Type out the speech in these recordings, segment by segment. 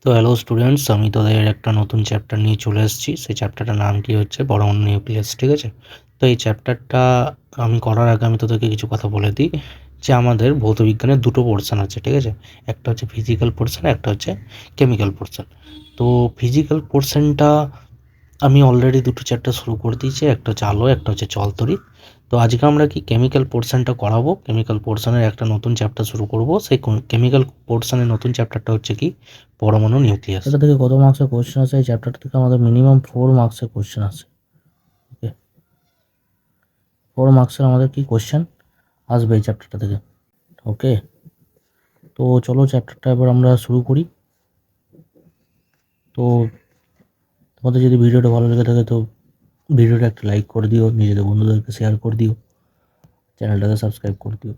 তো hello students, আমি তোদের একটা নতুন চ্যাপ্টার নিয়ে চলে এসেছি। সেই চ্যাপ্টারটার নাম কি হচ্ছে পরমাণু নিউক্লিয়াস, ঠিক আছে? তো এই চ্যাপ্টারটা আমি করার আগে আমি তোদেরকে কিছু কথা বলে দিই যে আমাদের ভৌতবিজ্ঞানের দুটো পোর্শন আছে, ঠিক আছে? একটা হচ্ছে ফিজিক্যাল পোর্শন, একটা হচ্ছে কেমিক্যাল পোর্শন। তো ফিজিক্যাল পোর্শনটা আমি অলরেডি দুটো চ্যাপ্টার শুরু করে দিয়েছি, একটা হচ্ছে আলো, একটা হচ্ছে জলতড়িৎ। তো আজকে আমরা কি কেমিক্যাল পোর্শনটা করাবো, কেমিক্যাল পোর্শনের একটা নতুন চ্যাপ্টার শুরু করব। সেই কেমিক্যাল পোর্শনের নতুন চ্যাপ্টারটা হচ্ছে কি পরমাণু নিউক্লিয়াস। এটা থেকে কত মার্কসের কোশ্চেন আছে? এই চ্যাপ্টারটা থেকে আমাদের মিনিমাম 4 মার্কসের কোশ্চেন আছে। ওকে, 4 মার্কসের আমাদের কি কোশ্চেন আসবে এই চ্যাপ্টারটা থেকে। ওকে, তো চলো চ্যাপ্টারটা এবার আমরা শুরু করি। তো তোমাদের যদি ভিডিওটা ভালো লেগে থাকে তো ভিডিওটা একটা লাইক করে দিও, নিজেদের বন্ধুদেরকে শেয়ার করে দিও, চ্যানেলটাকে সাবস্ক্রাইব করে দিও।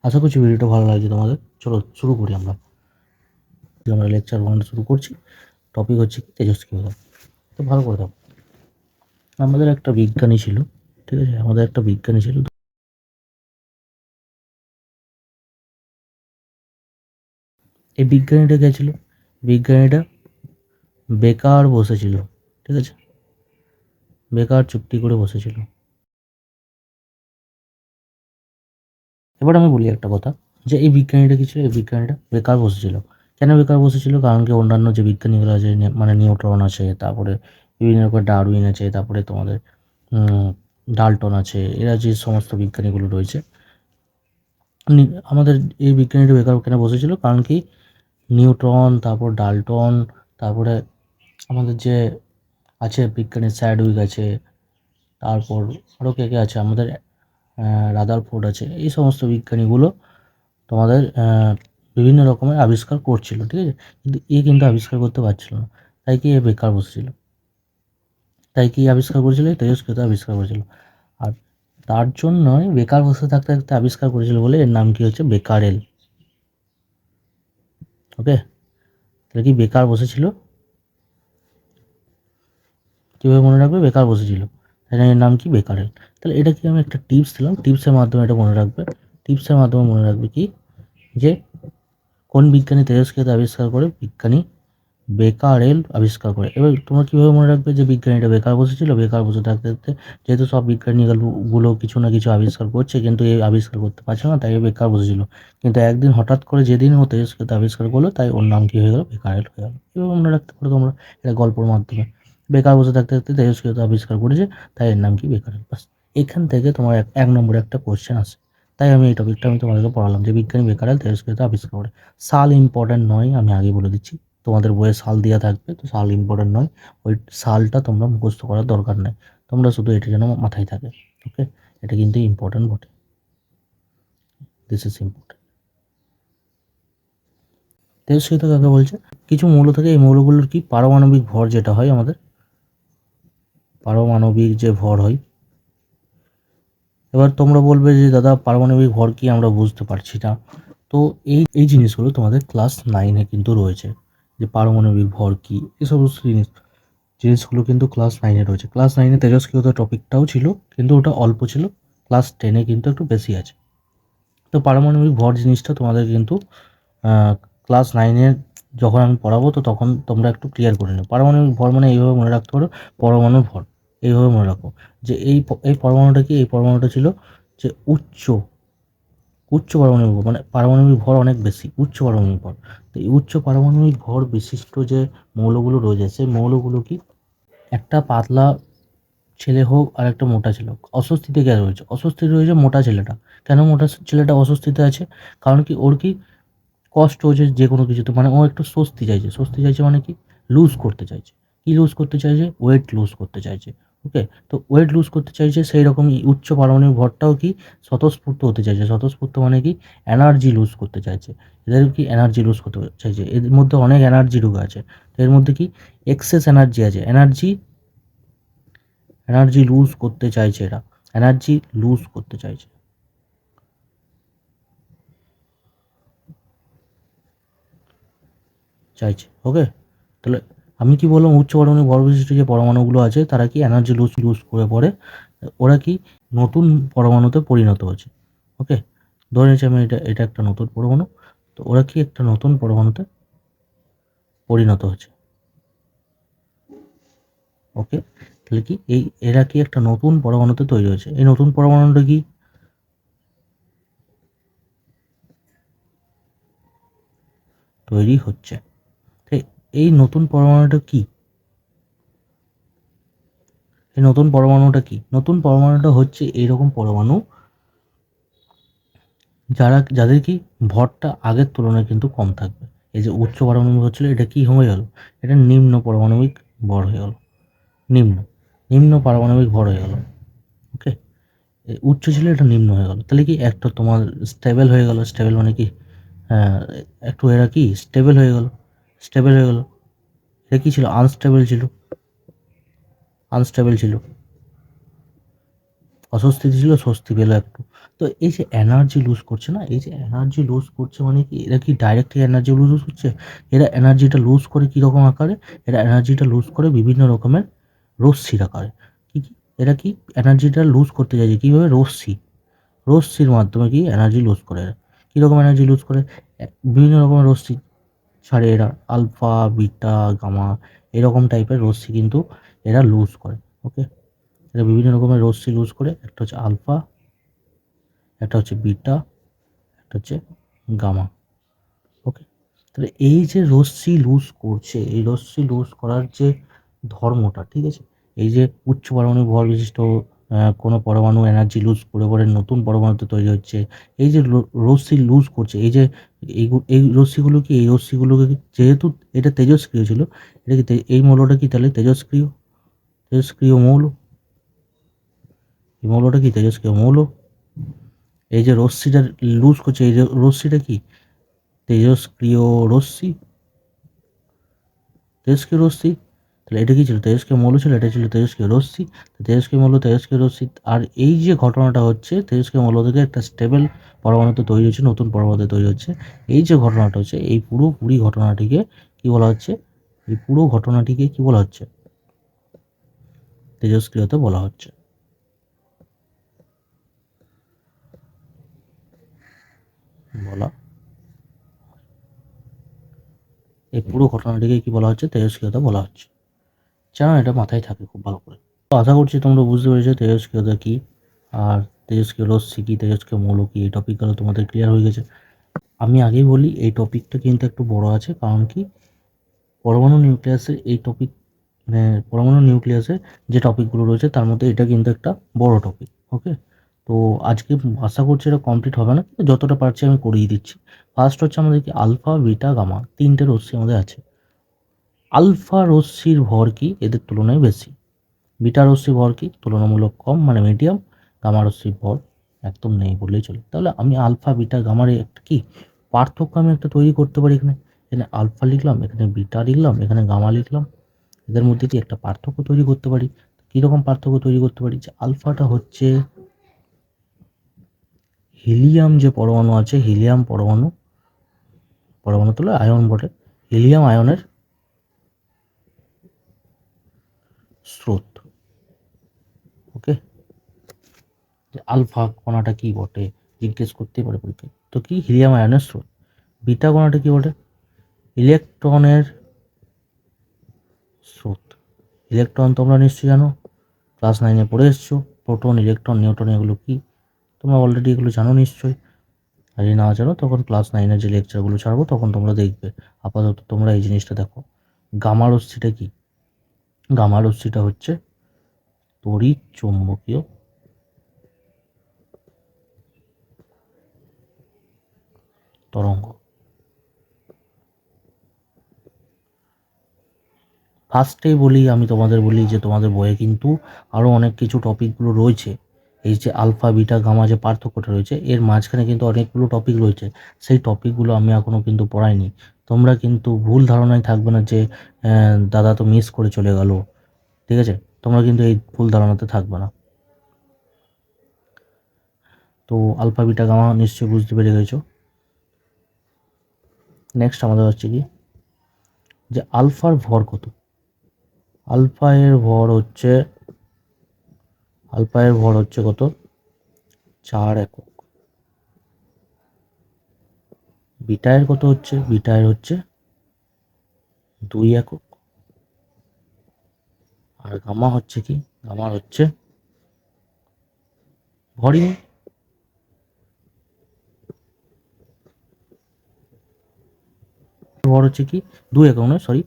আশা করছি ভিডিওটা ভালো লাগছে তোমাদের। চলো শুরু করি আমরা লেকচার 1 শুরু করছি। টপিক হচ্ছে কি তেজস্ক্রিয়তা। তো ভালো করে দাও। আমাদের একটা বিজ্ঞানী ছিল, ঠিক আছে? আমাদের একটা বিজ্ঞানী ছিল। এই বিজ্ঞানীটা কে ছিল? বিজ্ঞানীটা বেকার বসেছিল, ঠিক আছে? বেকার চুপটি করে বসেছিল। এবার আমি বলি একটা কথা, যে এই বিজ্ঞানীটা কি ছিল? এই বিজ্ঞানীটা বেকার বসেছিল। কেন বেকার বসেছিল? কারণ কি অন্যান্য যে বিজ্ঞানীগুলো আছে, মানে নিউটন আছে, তারপরে বিভিন্ন রকম ডারউইন আছে, তারপরে তোমাদের ডাল্টন আছে, এরা যে সমস্ত বিজ্ঞানীগুলো রয়েছে, আমাদের এই বিজ্ঞানীটা বেকার কেন বসেছিল? কারণ কি নিউটন, তারপর ডাল্টন, তারপরে আমাদের যে আছে বিজ্ঞানী স্যাডউইক আছে, তারপর আরও কে কে আছে আমাদের, রাদারফোর্ড আছে, এই সমস্ত বিজ্ঞানীগুলো তোমাদের বিভিন্ন রকমের আবিষ্কার করছিল, ঠিক আছে? কিন্তু এ কিন্তু আবিষ্কার করতে পারছিল না, তাই কি এ বেকার বসেছিল। তাই কি আবিষ্কার করেছিল? তেজস্ক্রিয়তা আবিষ্কার করেছিল। আর তার জন্যই বেকার বসে থাকতে থাকতে আবিষ্কার করেছিল বলে এর নাম কি হচ্ছে বেকারেল। ওকে, তাহলে কি বেকার বসেছিল, কীভাবে মনে রাখবে? বেকার বসেছিল, তাই না? এর নাম কি বেকারেল। তাহলে এটা কি আমি একটা টিপস দিলাম, টিপসের মাধ্যমে এটা মনে রাখবে। টিপসের মাধ্যমে মনে রাখবে কি, যে কোন বিজ্ঞানী তেজস্ক্রিয়তা আবিষ্কার করে? বিজ্ঞানী বেকারেল আবিষ্কার করে। এবার তোমরা কীভাবে মনে রাখবে যে বিজ্ঞানীটা বেকার বসেছিল? বেকার বসে থাকতে থাকতে, যেহেতু সব বিজ্ঞানীগুলো কিছু না কিছু আবিষ্কার করছে কিন্তু এই আবিষ্কার করতে পারছে না, তাই বেকার বসেছিল। কিন্তু একদিন হঠাৎ করে যেদিন ও তেজস্ক্রিয়তা আবিষ্কার করলো, তাই ওর নাম কী হয়ে গেল? বেকারেল হয়ে গেল। এভাবে মনে রাখতে পারো তোমরা, এটা গল্পের মাধ্যমে। বেকার বসে থাকতে থাকতে তেজস্ক্রিয়তা আবিষ্কার করেছে, তাই এর নাম কি? বেকারেল। বাস, এখান থেকে তোমার এক নম্বরে একটা কোশ্চেন আসে। তাই আমি এই টপিকটা তোমাদেরকে পড়ালাম যে বিজ্ঞানী বেকারেল তেজস্ক্রিয়তা আবিষ্কার করে। সাল ইম্পর্ট্যান্ট নয়, আমি আগে বলে দিচ্ছি। তোমাদের বইয়ে সাল দেওয়া থাকবে, তো সাল ইম্পর্ট্যান্ট নয়। ওই সালটা তোমরা মুখস্থ করার দরকার নেই, তোমরা শুধু এটা যেন মাথায় থাকে। ওকে, এটা কিন্তু ইম্পর্ট্যান্ট বটে। This is important. তেজস্ক্রিয়তা কাকে বলছে? কিছু মৌল থাকে, এই মৌলগুলোর কি পারমাণবিক ভর যেটা হয় আমাদের, পারমাণবিক যে ভর হয়। এবার তোমরা বলবে যে দাদা পারমাণবিক ভর কি, আমরা বুঝতে পারছি না। তো এই এই জিনিসগুলো তোমাদের ক্লাস 9-এ কিন্তু রয়েছে, যে পারমাণবিক ভর কি, এই সমস্ত জিনিসগুলো কিন্তু ক্লাস 9-এ রয়েছে। ক্লাস 9-এ তেজস্ক্রিয়তা টপিকটাও ছিল, কিন্তু ওটা অল্প ছিল। ক্লাস 10-এ কিন্তু একটু বেশি আছে। তো পারমাণবিক ভর জিনিসটা তোমাদের কিন্তু ক্লাস 9-এ যখন আমি পড়াবো, তো তখন তোমরা একটু ক্লিয়ার করে নেবে। পারমাণবিক ভর মানে এইভাবে মনে রাখতে পারো, পরমাণুর ভর। এইভাবে মনে রাখো যে এই পরমাণুটা কি? এই পরমাণুটা ছিল যে উচ্চ উচ্চ পারমাণবিক ভর, মানে পারমাণবিক ভর অনেক বেশি, উচ্চ পারমাণবিক ভর। তো এই উচ্চ পারমাণবিক ভর বিশিষ্ট যে মৌলগুলো রয়েছে, সেই মৌলগুলো কি? একটা পাতলা ছেলে হোক আর একটা মোটা ছেলে হোক, অস্বস্তিতে কে রয়েছে? অস্বস্তিতে রয়েছে মোটা ছেলেটা। কেন মোটা ছেলেটা অস্বস্তিতে আছে? কারণ কি ওর কি কষ্ট হচ্ছে যে কোনো কিছুতে, মানে ও একটু স্বস্তি চাইছে। স্বস্তি চাইছে মানে কি? লুজ করতে চাইছে। কি লুজ করতে চাইছে? ওয়েট লুজ করতে চাইছে। ওকে, তো ওয়েট লুজ করতে চাইছে, সেই রকমই উচ্চ পারমাণবিক ভরটাও কি স্বতঃস্ফূর্ত হতে চাইছে। স্বতঃস্ফূর্ত মানে কি? এনার্জি লুজ করতে চাইছে। এদের কি এনার্জি লুজ করতে চাইছে, এদের মধ্যে অনেক এনার্জি ঢুকে আছে। তো এর মধ্যে কি এক্সেস এনার্জি আছে, এনার্জি লুজ করতে চাইছে। এরা এনার্জি লুজ করতে চাইছে। ওকে, তাহলে আমি কি বললাম? উচ্চ পারমাণবিক ভর বিশিষ্ট যে পরমাণুগুলো আছে, তারা কি এনার্জি লুজ করে পড়ে, ওরা কি নতুন পরমাণুতে পরিণত হচ্ছে। ওকে, ধরে নিচ্ছি আমি এটা এটা একটা নতুন পরমাণু, তো ওরা কি একটা নতুন পরমাণুতে পরিণত হচ্ছে। ওকে, তাহলে কি এরা কি একটা নতুন পরমাণুতে তৈরি হয়েছে। এই নতুন পরমাণুটা কি তৈরি হচ্ছে। এই নতুন পরমাণুটা কি এই নতুন পরমাণুটা কি নতুন পরমাণুটা হচ্ছে এইরকম পরমাণু যাদের কি ভরটা আগের তুলনায় কিন্তু কম থাকবে। এই যে উচ্চ পারমাণবিক ভর ছিল, এটা কি হয়ে গেল, এটা নিম্ন পারমাণবিক ভর হয়ে গেল, নিম্ন নিম্ন পারমাণবিক ভর হয়ে গেল। ওকে, উচ্চ ছিল, এটা নিম্ন হয়ে গেল। তাহলে কি একটা তোমার স্টেবল হয়ে গেল। স্টেবল মানে কি, হ্যাঁ, একটু এরা কি স্টেবল হয়ে গেল। স্টেবল হয়ে গেল। এটা কি ছিল, আনস্টেবল ছিল। আনস্টেবল ছিল, অস্বস্তি ছিল, স্বস্তি পেলো একটু। তো এই যে এনার্জি লুজ করছে না, এই যে এনার্জি লুজ করছে মানে কি, এরা কি ডাইরেক্ট এনার্জি লুজ করছে। এরা এনার্জিটা লুজ করে কীরকম আকারে, এরা এনার্জিটা লুজ করে বিভিন্ন রকমের রশ্মির আকারে। কি কি এরা কি এনার্জিটা লুজ করতে চাইছে কীভাবে, রশ্মির মাধ্যমে কি এনার্জি লুজ করে। এরা কীরকম এনার্জি লুজ করে, বিভিন্ন রকমের রশ্মি ছাড়ে এরা, আলফা বিটা গামা এরকম টাইপের রশ্মি কিন্তু এরা লুজ করে। ওকে, এরা বিভিন্ন রকমের রশ্মি লুজ করে। একটা হচ্ছে আলফা, একটা হচ্ছে বিটা, একটা হচ্ছে গামা। ওকে, তাহলে এই যে রশ্মি লুজ করছে, এই রশ্মি লুজ করার যে ধর্মটা, ঠিক আছে, এই যে উচ্চ পারমাণবিক ভর বিশিষ্ট কোনো পরমাণু এনার্জি লুজ করে পরে নতুন পরমাণুতে তৈরি হচ্ছে। এই যে রশ্মি লুজ করছে, এই যে এই রশ্মিগুলো কি, এই রশ্মিগুলোকে যেহেতু এটা তেজস্ক্রিয় ছিল, এটা কি এই মৌলটা কি তাহলে তেজস্ক্রিয় মৌল। এই মৌলটা কি তেজস্ক্রিয় মৌল। এই যে রশ্মিটা লুজ করছে, এই রশ্মিটা কি তেজস্ক্রিয় রশ্মি। তেজস্ক্রিয় রশ্মি, তাহলে এটা কি ছিল, তেজস্ক্রিয় মৌল ছিল, এটা ছিল তেজস্ক্রিয় রশ্মি। তেজস্ক্রিয় মৌল, তেজস্ক্রিয় রশ্মি। আর এই যে ঘটনাটা হচ্ছে, তেজস্ক্রিয় মৌল থেকে একটা স্টেবল পরমাণুতে তৈরি হচ্ছে, নতুন পরমাণুতে তৈরি হচ্ছে। এই যে ঘটনাটা হচ্ছে, এই পুরোপুরি ঘটনাটিকে কি বলা হচ্ছে, এই পুরো ঘটনাটিকে কি বলা হচ্ছে, তেজস্ক্রিয়তা বলা হচ্ছে। বলা এই পুরো ঘটনাটিকে কি বলা হচ্ছে, তেজস্ক্রিয়তা বলা হচ্ছে। যেন এটা মাথায় থাকে খুব ভালো করে। তো আশা করছি তোমরা বুঝতে পেরেছো তেজস্ক্রিয়তা কী, আর তেজস্ক্রিয় রশ্মি কী, তেজস্ক্রিয় মৌল কী, এই টপিকগুলো তোমাদের ক্লিয়ার হয়ে গেছে। আমি আগেই বলি এই টপিকটা কিন্তু একটু বড় আছে, কারণ কি পরমাণু নিউক্লিয়াসের এই টপিক, মানে পরমাণু নিউক্লিয়াসে যে টপিকগুলো রয়েছে তার মধ্যে এটা কিন্তু একটা বড় টপিক। ওকে, তো আজকে আশা করছি এটা কমপ্লিট হবে না, কিন্তু যতটা পারছি আমি করিয়ে দিচ্ছি। ফার্স্ট হচ্ছে আমাদের কি, আলফা বিটা গামা, তিনটে রশ্মি আমাদের আছে। আলফা রশ্মির ভর কি এদের তুলনায় বেশি, বিটা রশ্মির ভর কি তুলনামূলক কম, মানে মিডিয়াম। গামা রশ্মির ভর একদম নেই বললেই চলে। তাহলে আমি আলফা বিটা গামার একটা কি পার্থক্য আমি একটা তৈরি করতে পারি। এখানে এখানে আলফা লিখলাম, এখানে বিটা লিখলাম, এখানে গামা লিখলাম। এদের মধ্যে কি একটা পার্থক্য তৈরি করতে পারি। কীরকম পার্থক্য তৈরি করতে পারি, যে আলফাটা হচ্ছে হিলিয়াম যে পরমাণু আছে, হিলিয়াম পরমাণু তুলে আয়ন বটে, হিলিয়াম আয়নের স্রোত। ওকে, যে আলফা কণাটা কি বটে জিজ্ঞেস করতেই পারে পরীক্ষায়, তো কি হিলিয়াম আয়নের স্রোত। বিটা কণাটা কি বটে, ইলেকট্রনের স্রোত। ইলেকট্রন তোমরা নিশ্চয়ই জানো, ক্লাস 9-এ পড়ে এসছো। প্রোটন, ইলেকট্রন, নিউট্রন এগুলো কি তোমরা অলরেডি এগুলো জানো নিশ্চয়ই। আর যদি না জানো তখন ক্লাস 9-এর যে লেকচারগুলো ছাড়বো তখন তোমরা দেখবে। আপাতত তোমরা এই জিনিসটা দেখো। গামা রশ্মিটা কি, গামা রশ্মিটা হচ্ছে তড়িৎ চৌম্বকীয় তরঙ্গ। ফার্স্টেই বলি, আমি তোমাদের বলি যে তোমাদের বইয়ে কিন্তু আরও অনেক কিছু টপিকগুলো রয়েছে। এই যে আলফা বিটা গামা যে পার্থক্যটা রয়েছে, এর মাঝখানে কিন্তু অনেকগুলো টপিক রয়েছে। সেই টপিকগুলো আমি এখনও কিন্তু পড়াইনি। তোমরা কিন্তু ভুল ধারণায় থাকবে না যে দাদা তো মিস করে চলে গেল, ঠিক আছে, তোমরা কিন্তু এই ভুল ধারণাতে থাকবে না। তো আলফা বিটা গামা নিশ্চয়ই বুঝতে পেরে গেছো। নেক্সট আমাদের হচ্ছে কি, যে আলফার ভর কত। আলফা এর ভর হচ্ছে কত, 4 একক। বিটা এর কত হচ্ছে, বিটা এর হচ্ছে 2 একক। আর গামা হচ্ছে কি, গামা হচ্ছে ভরই নেই। ভর হচ্ছে কি 2 একক নয়, সরি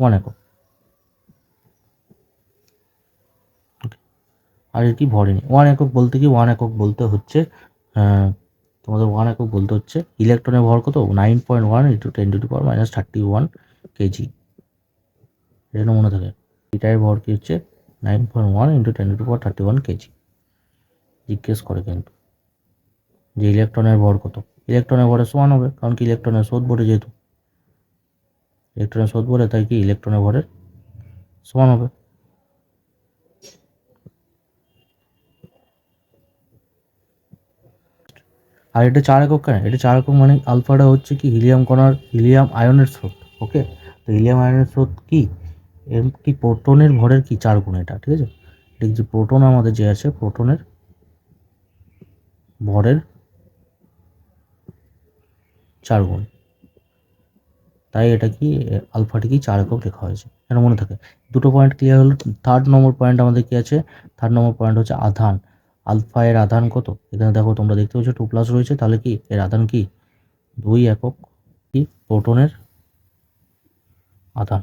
1 একক। আর এর কি ভরই নেই। 1 একক বলতে কি, 1 একক বলতে হচ্ছে তোমাদের 1 একক বলতে হচ্ছে ইলেকট্রনের ভর কত, 9.1 ইন্টু 10⁻³ কেজি। এটা মনে থাকে। এটার ভর কি হচ্ছে 9.1 ইন্টু 10⁻³ কেজি। জিজ্ঞেস করে কিন্তু যে ইলেকট্রনের ভর কত, ইলেকট্রনের ভরের সমান হবে, কারণ কি ইলেকট্রনের স্রোত ভরে, যেহেতু ইলেকট্রনের স্রোত ভরে তাই কি ইলেকট্রনের ভরের সমান হবে। আর এটা 4 একক কেন, এটা 4 একক মানে আলফাটা হচ্ছে কি হিলিয়াম কণার, হিলিয়াম আয়নের স্রোত। ওকে, তো হিলিয়াম আয়নের স্রোত কি, এর কি প্রোটনের ভরের কি 4 গুণ এটা, ঠিক আছে। ঠিক যে প্রোটন আমাদের যে আছে, প্রোটনের ভরের 4 গুণ, তাই এটা কি আলফাটি কি 4 একক লেখা হয়েছে, এটা মনে থাকে। দুটো পয়েন্ট ক্লিয়ার হলো। থার্ড নম্বর পয়েন্ট আমাদের কি আছে, থার্ড নম্বর পয়েন্ট হচ্ছে আধান। আলফা এর আধান কত, এখানে দেখো তোমরা দেখতে পাচ্ছ 2+ রয়েছে, তাহলে কি এর আধান কি 2 একক, কি প্রোটনের আধান।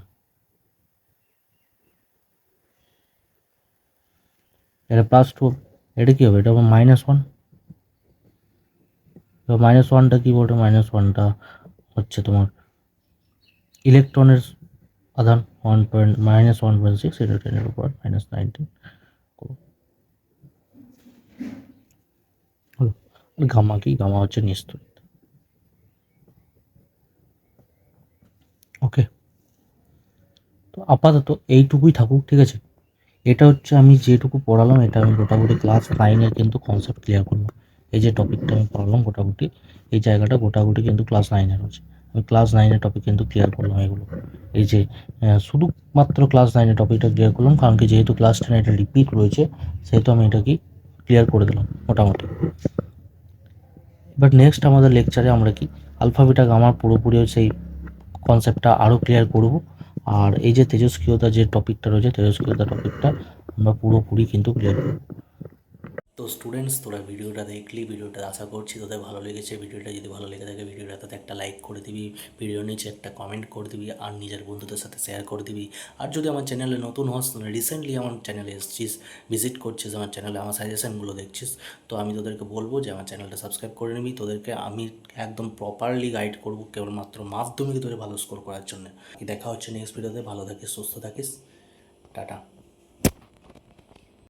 এটা +2, এটা কি হবে, এটা হবে -1। -1টা কি বলতো, -1টা হচ্ছে তোমার ইলেকট্রনের আধান 1.6 ইন্টু 10⁻⁻19 হলো। গামা কি, গামা হচ্ছে নিস্তড়িত। ওকে, তো আপাতত এইটুকুই থাকুক, ঠিক আছে। এটা হচ্ছে আমি যেটুকু পড়ালাম, এটা আমি গোটাগুটি ক্লাস 9-এর কিন্তু কনসেপ্ট ক্লিয়ার করলাম। এই যে টপিকটা আমি পড়ালাম গোটাগুটি, এই জায়গাটা গোটাগুটি কিন্তু ক্লাস 9-এর হচ্ছে। আমি ক্লাস 9-এর টপিক কিন্তু ক্লিয়ার করলাম এগুলো। এই যে শুধুমাত্র ক্লাস 9-এর টপিকটা ক্লিয়ার করলাম, কারণ কি যেহেতু ক্লাস 10 এটা রিপিট রয়েছে, সেহেতু আমি এটা কি ক্লিয়ার করে দিলাম মোটামুটি। বাট নেক্সট আমাদের লেকচারে আমরা কি আলফা বিটা গামার পুরোপুরি সেই কনসেপ্টটা আরও ক্লিয়ার করব। আর এই যে তেজস্ক্রিয়তা যে টপিকটা রয়েছে, তেজস্ক্রিয়তা টপিকটা আমরা পুরোপুরি কিন্তু ক্লিয়ার করব। তো স্টুডেন্টস, তোরা ভিডিওটা দেখলি, ভিডিওটা আশা করছি তোদের ভালো লেগেছে। ভিডিওটা যদি ভালো লেগে থাকে, ভিডিওটাতে একটা লাইক করে দিবি, ভিডিওর নিচে একটা কমেন্ট করে দিবি, আর নিজের বন্ধুদের সাথে শেয়ার করে দিবি। আর যদি আমার চ্যানেলে নতুন হস, রিসেন্টলি আমার চ্যানেলে এসেছিস, ভিজিট করছিস আমার চ্যানেলে, আমার সাজেশানগুলো দেখছিস, তো আমি তোদেরকে বলবো যে আমার চ্যানেলটা সাবস্ক্রাইব করে নিবি। তোদেরকে আমি একদম প্রপারলি গাইড করবো, কেবলমাত্র মাধ্যমিকে তোদের ভালো স্কোর করার জন্য। দেখা হচ্ছে নেক্সট ভিডিওতে। ভালো থাকিস, সুস্থ থাকিস, টাটা।